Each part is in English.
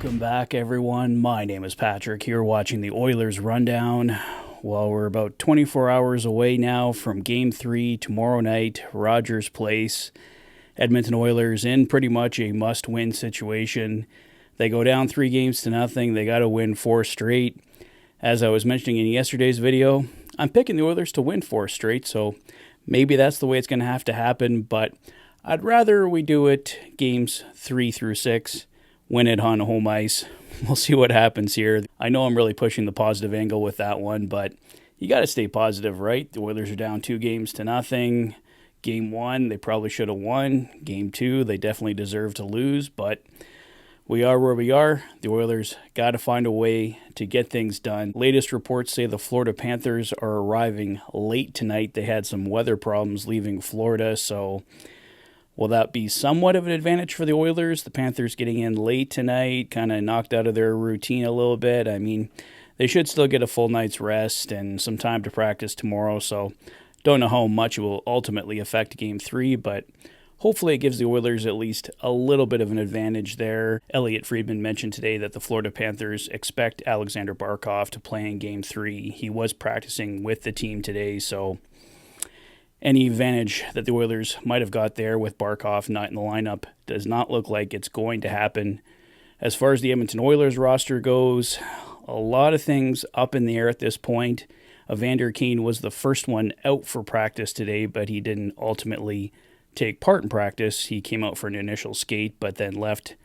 Welcome back, everyone. My name is Patrick, here watching the Oilers Rundown. Well, we're about 24 hours away now from Game 3 tomorrow night, Rogers Place. Edmonton Oilers in pretty much a must-win situation. They go down 3-0. They got to win 4 straight. As I was mentioning in yesterday's video, I'm picking the Oilers to win 4 straight, so maybe that's the way it's going to happen, but I'd rather we do it games 3 through 6. Win it on home ice. We'll see what happens here. I know I'm really pushing the positive angle with that one, but you got to stay positive, right? The Oilers are down 2-0. Game 1, they probably should have won. Game 2, they definitely deserve to lose, but we are where we are. The Oilers got to find a way to get things done. Latest reports say the Florida Panthers are arriving late tonight. They had some weather problems leaving Florida, so will that be somewhat of an advantage for the Oilers? The Panthers getting in late tonight, kind of knocked out of their routine a little bit. I mean, they should still get a full night's rest and some time to practice tomorrow, so don't know how much it will ultimately affect Game 3, but hopefully it gives the Oilers at least a little bit of an advantage there. Elliot Friedman mentioned today that the Florida Panthers expect Alexander Barkov to play in Game 3. He was practicing with the team today, so any advantage that the Oilers might have got there with Barkov not in the lineup does not look like it's going to happen. As far as the Edmonton Oilers roster goes, a lot of things up in the air at this point. Evander Kane was the first one out for practice today, but he didn't ultimately take part in practice. He came out for an initial skate, but then left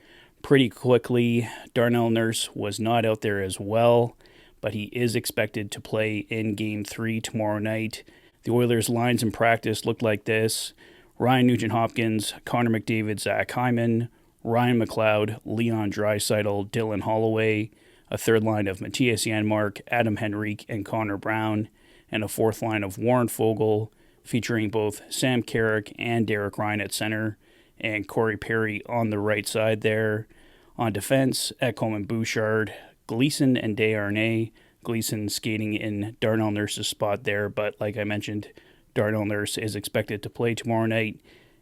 pretty quickly. Darnell Nurse was not out there as well, but he is expected to play in Game 3 tomorrow night. The Oilers' lines in practice looked like this: Ryan Nugent-Hopkins, Connor McDavid, Zach Hyman, Ryan McLeod, Leon Draisaitl, Dylan Holloway, a third line of Matthias Janmark, Adam Henrique, and Connor Brown, and a fourth line of Warren Foegele, featuring both Sam Carrick and Derek Ryan at center, and Corey Perry on the right side there. On defense, Ekholm and Bouchard, Gleason and Desharnais. Gleason skating in Darnell Nurse's spot there, but like I mentioned, Darnell Nurse is expected to play tomorrow night,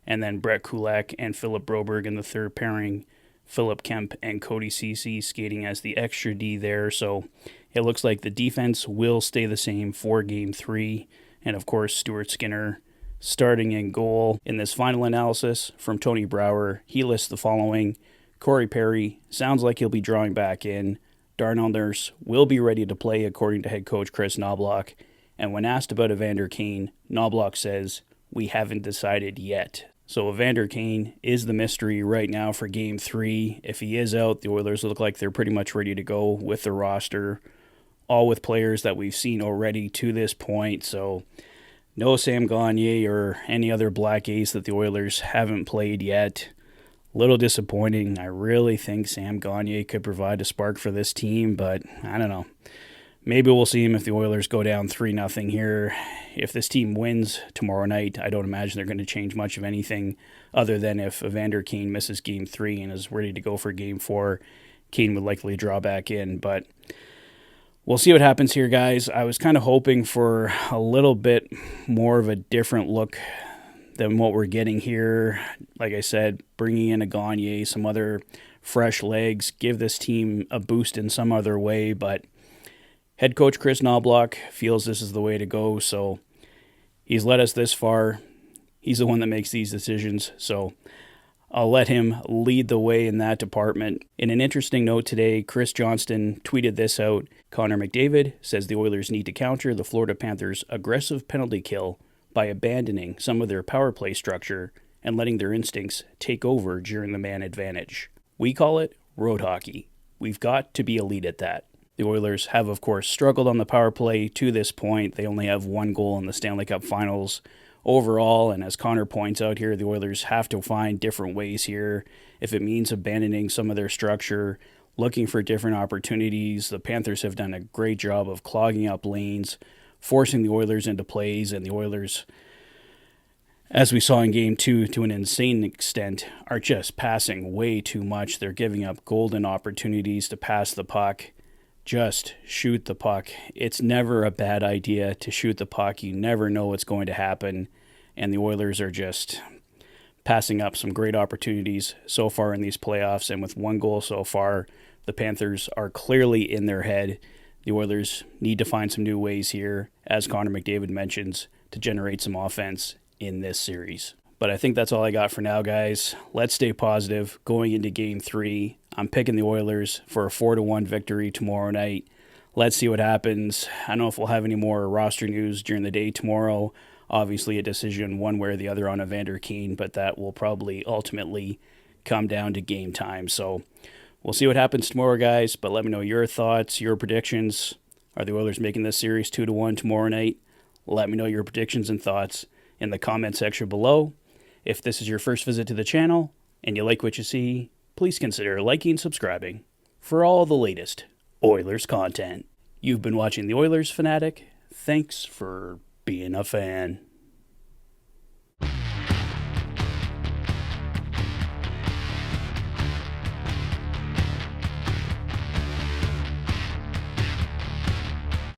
and then Brett Kulak and Philip Broberg in the third pairing, Philip Kemp and Cody Ceci skating as the extra D there, so it looks like the defense will stay the same for Game 3, and of course Stuart Skinner starting in goal. In this final analysis from Tony Brower, he lists the following: Corey Perry sounds like he'll be drawing back in. Darnell Nurse will be ready to play according to head coach Chris Knoblauch. And when asked about Evander Kane, Knoblauch says, "We haven't decided yet." So Evander Kane is the mystery right now for Game 3. If he is out, the Oilers look like they're pretty much ready to go with the roster, all with players that we've seen already to this point. So no Sam Gagner or any other black ace that the Oilers haven't played yet. Little disappointing. I really think Sam Gagner could provide a spark for this team, but I don't know. Maybe we'll see him if the Oilers go down 3-0 here. If this team wins tomorrow night, I don't imagine they're going to change much of anything other than if Evander Kane misses Game 3 and is ready to go for Game 4, Kane would likely draw back in, but we'll see what happens here, guys. I was kind of hoping for a little bit more of a different look than what we're getting here. Like I said, bringing in a Gagner, some other fresh legs, give this team a boost in some other way, but head coach Chris Knoblauch feels this is the way to go, so he's led us this far. He's the one that makes these decisions, so I'll let him lead the way in that department. In an interesting note today, Chris Johnston tweeted this out: Connor McDavid says the Oilers need to counter the Florida Panthers' aggressive penalty kill by abandoning some of their power play structure and letting their instincts take over during the man advantage. We call it road hockey. We've got to be elite at that. The Oilers have, of course, struggled on the power play to this point. They only have 1 goal in the Stanley Cup Finals overall, and as Connor points out here, the Oilers have to find different ways here. If it means abandoning some of their structure, looking for different opportunities, the Panthers have done a great job of clogging up lanes, forcing the Oilers into plays, and the Oilers, as we saw in Game 2 to an insane extent, are just passing way too much. They're giving up golden opportunities to pass the puck. Just shoot the puck. It's never a bad idea to shoot the puck. You never know what's going to happen, and the Oilers are just passing up some great opportunities so far in these playoffs, and with 1 goal so far, The Panthers are clearly in their head. The Oilers need to find some new ways here, as Connor McDavid mentions, to generate some offense in this series. But I think that's all I got for now, guys. Let's stay positive going into Game 3. I'm picking the Oilers for a 4-1 victory tomorrow night. Let's see what happens. I don't know if we'll have any more roster news during the day tomorrow. Obviously, a decision one way or the other on Evander Kane, but that will probably ultimately come down to game time. So we'll see what happens tomorrow, guys, but let me know your thoughts, your predictions. Are the Oilers making this series 2-1 tomorrow night? Let me know your predictions and thoughts in the comment section below. If this is your first visit to the channel and you like what you see, please consider liking and subscribing for all the latest Oilers content. You've been watching the Oilers Fanatic. Thanks for being a fan.